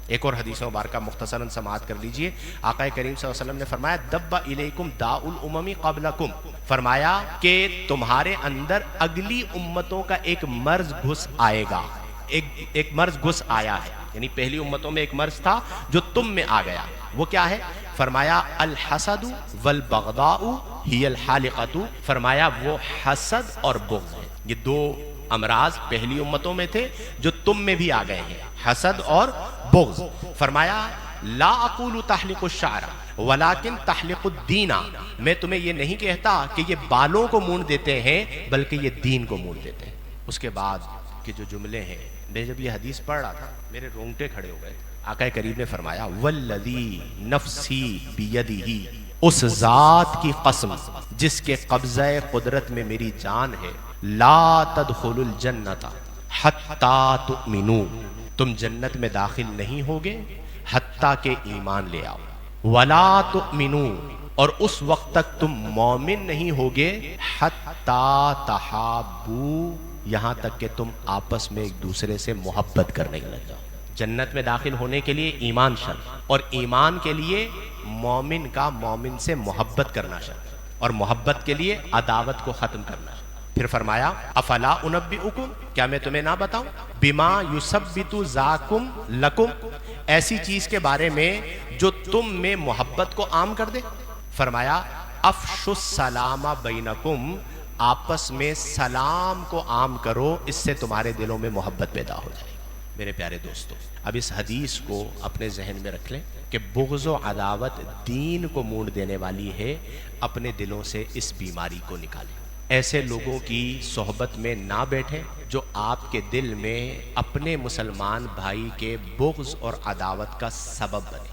ایک اور حدیث مبارکہ مختصراً سماعت کر لیجئے. آقا کریم صلی اللہ علیہ وسلم نے فرمایا دب الیکم داء الامم قبلکم، فرمایا کہ تمہارے اندر اگلی امتوں کا ایک مرض گھس آئے گا. ایک مرض گھس آیا ہے، یعنی پہلی امتوں میں ایک مرض تھا جو تم میں آ گیا. وہ کیا ہے؟ فرمایا الحسد والبغضاء ہی الحالقۃ، فرمایا وہ حسد اور بغض ہے. یہ دو امراض پہلی امتوں میں تھے جو تم میں بھی آ گئے ہیں، حسد اور بغض. فرمایا لا اقول تحلق الشعر ولکن تحلق الدین، میں تمہیں یہ نہیں کہتا کہ یہ بالوں کو مونڈ دیتے ہیں بلکہ یہ دین کو مونڈ دیتے ہیں. اس کے بعد کے جو جملے ہیں، میں جب یہ حدیث پڑھ رہا تھا میرے رونگٹے کھڑے ہو گئے. آقا کریم نے فرمایا والذی نفسی بیدہ، اس ذات کی قسم جس کے قبضہ قدرت میں میری جان ہے، لا تدخلوا الجنت حتی تؤمنوا، تم جنت میں داخل نہیں ہوگے حتیٰ کہ ایمان لے آؤ. ولا تؤمنوا، اور اس وقت تک تم مومن نہیں ہوگے حتیٰ تحابوا، یہاں تک کہ تم آپس میں ایک دوسرے سے محبت کرنے لگ جاؤ. جنت میں داخل ہونے کے لیے ایمان شرط، اور ایمان کے لیے مومن کا مومن سے محبت کرنا شرط، اور محبت کے لیے عداوت کو ختم کرنا. پھر فرمایا افلا انبئکم، کیا میں تمہیں نہ بتاؤں، بما یثبت ذاکم لکم، ایسی چیز کے بارے میں جو تم میں محبت کو عام کر دے. فرمایا افشوا السلام بینکم، آپس میں سلام کو عام کرو، اس سے تمہارے دلوں میں محبت پیدا ہو جائے. میرے پیارے دوستو، اب اس حدیث کو اپنے ذہن میں رکھ لیں کہ بغض و عداوت دین کو مونڈ دینے والی ہے. اپنے دلوں سے اس بیماری کو نکالیں. ایسے لوگوں کی صحبت میں نہ بیٹھیں جو آپ کے دل میں اپنے مسلمان بھائی کے بغض اور عداوت کا سبب بنے.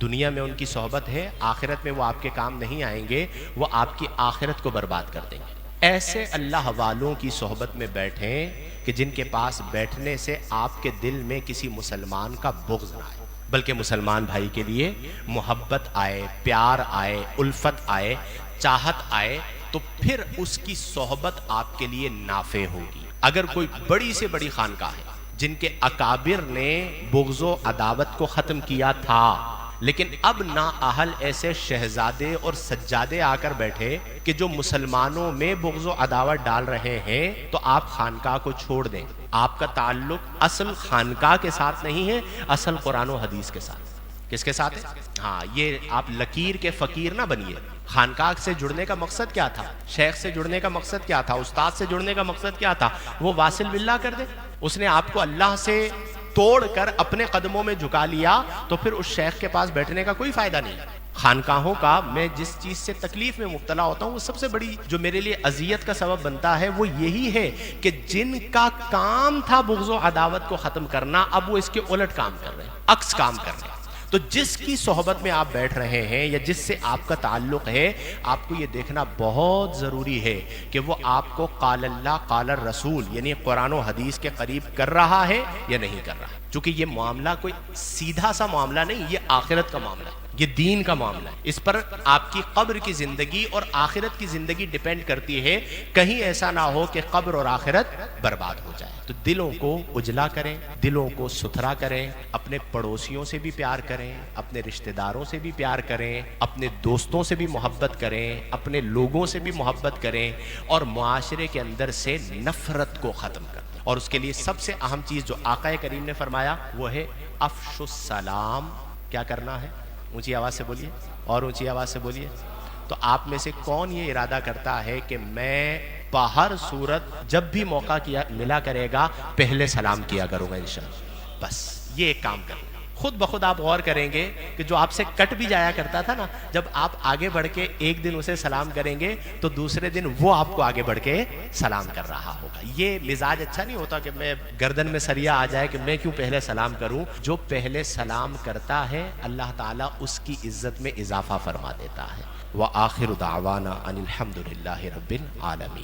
دنیا میں ان کی صحبت ہے، آخرت میں وہ آپ کے کام نہیں آئیں گے، وہ آپ کی آخرت کو برباد کر دیں گے. ایسے اللہ والوں کی صحبت میں بیٹھیں کہ جن کے پاس بیٹھنے سے آپ کے دل میں کسی مسلمان کا بغض نہ آئے، بلکہ مسلمان بھائی کے لیے محبت آئے، پیار آئے، الفت آئے، چاہت آئے، تو پھر اس کی صحبت آپ کے لیے نافع ہوگی. اگر کوئی بڑی سے بڑی خانقاہ ہے جن کے اکابر نے بغض و عداوت کو ختم کیا تھا، لیکن اب نااہل ایسے شہزادے اور سجادے آ کر بیٹھے کہ جو مسلمانوں میں بغض و عداوت ڈال رہے ہیں، تو آپ خانقاہ کو چھوڑ دیں. آپ کا تعلق اصل خانقاہ کے ساتھ نہیں ہے، اصل قرآن و حدیث کے ساتھ. کس کے ساتھ ہے؟ ہاں، یہ آپ لکیر کے فقیر نہ بنیے. خانقاہ سے جڑنے کا مقصد کیا تھا؟ شیخ سے جڑنے کا مقصد کیا تھا؟ استاد سے جڑنے کا مقصد کیا تھا؟ وہ واصل باللہ کر دے. اس نے آپ کو اللہ سے توڑ کر اپنے قدموں میں جھکا لیا، تو پھر اس شیخ کے پاس بیٹھنے کا کوئی فائدہ نہیں. خانقاہوں کا میں جس چیز سے تکلیف میں مبتلا ہوتا ہوں، وہ سب سے بڑی جو میرے لیے اذیت کا سبب بنتا ہے وہ یہی ہے کہ جن کا کام تھا بغض و عداوت کو ختم کرنا، اب وہ اس کے الٹ کام کر رہے ہیں، عکس کام کر رہے ہیں. تو جس کی صحبت میں آپ بیٹھ رہے ہیں یا جس سے آپ کا تعلق ہے، آپ کو یہ دیکھنا بہت ضروری ہے کہ وہ آپ کو قال اللہ قال الرسول یعنی قرآن و حدیث کے قریب کر رہا ہے یا نہیں کر رہا. چونکہ یہ معاملہ کوئی سیدھا سا معاملہ نہیں، یہ آخرت کا معاملہ ہے، یہ دین کا معاملہ ہے. اس پر آپ کی قبر کی زندگی اور آخرت کی زندگی ڈیپینڈ کرتی ہے. کہیں ایسا نہ ہو کہ قبر اور آخرت برباد ہو جائے. تو دلوں کو اجلا کریں، دلوں کو ستھرا کریں، اپنے پڑوسیوں سے بھی پیار کریں، اپنے رشتہ داروں سے بھی پیار کریں، اپنے دوستوں سے بھی محبت کریں، اپنے لوگوں سے بھی محبت کریں، اور معاشرے کے اندر سے نفرت کو ختم کریں. اور اس کے لیے سب سے اہم چیز جو آقا کریم نے فرمایا وہ ہے افشوا السلام. کیا کرنا ہے؟ اونچی آواز سے بولیے، اور اونچی آواز سے بولیے. تو آپ میں سے کون یہ ارادہ کرتا ہے کہ میں بہر صورت جب بھی موقع ملا کرے گا پہلے سلام کیا کروں گا انشاءاللہ؟ بس یہ ایک کام کریں. خود بخود آپ غور کریں گے کہ جو آپ سے کٹ بھی جایا کرتا تھا نا، جب آپ آگے بڑھ کے ایک دن اسے سلام کریں گے تو دوسرے دن وہ آپ کو آگے بڑھ کے سلام کر رہا ہوگا. یہ مزاج اچھا نہیں ہوتا کہ میں گردن میں سریا آ جائے کہ میں کیوں پہلے سلام کروں. جو پہلے سلام کرتا ہے اللہ تعالیٰ اس کی عزت میں اضافہ فرما دیتا ہے. وآخر دعوانا ان الحمد للہ رب العالمین.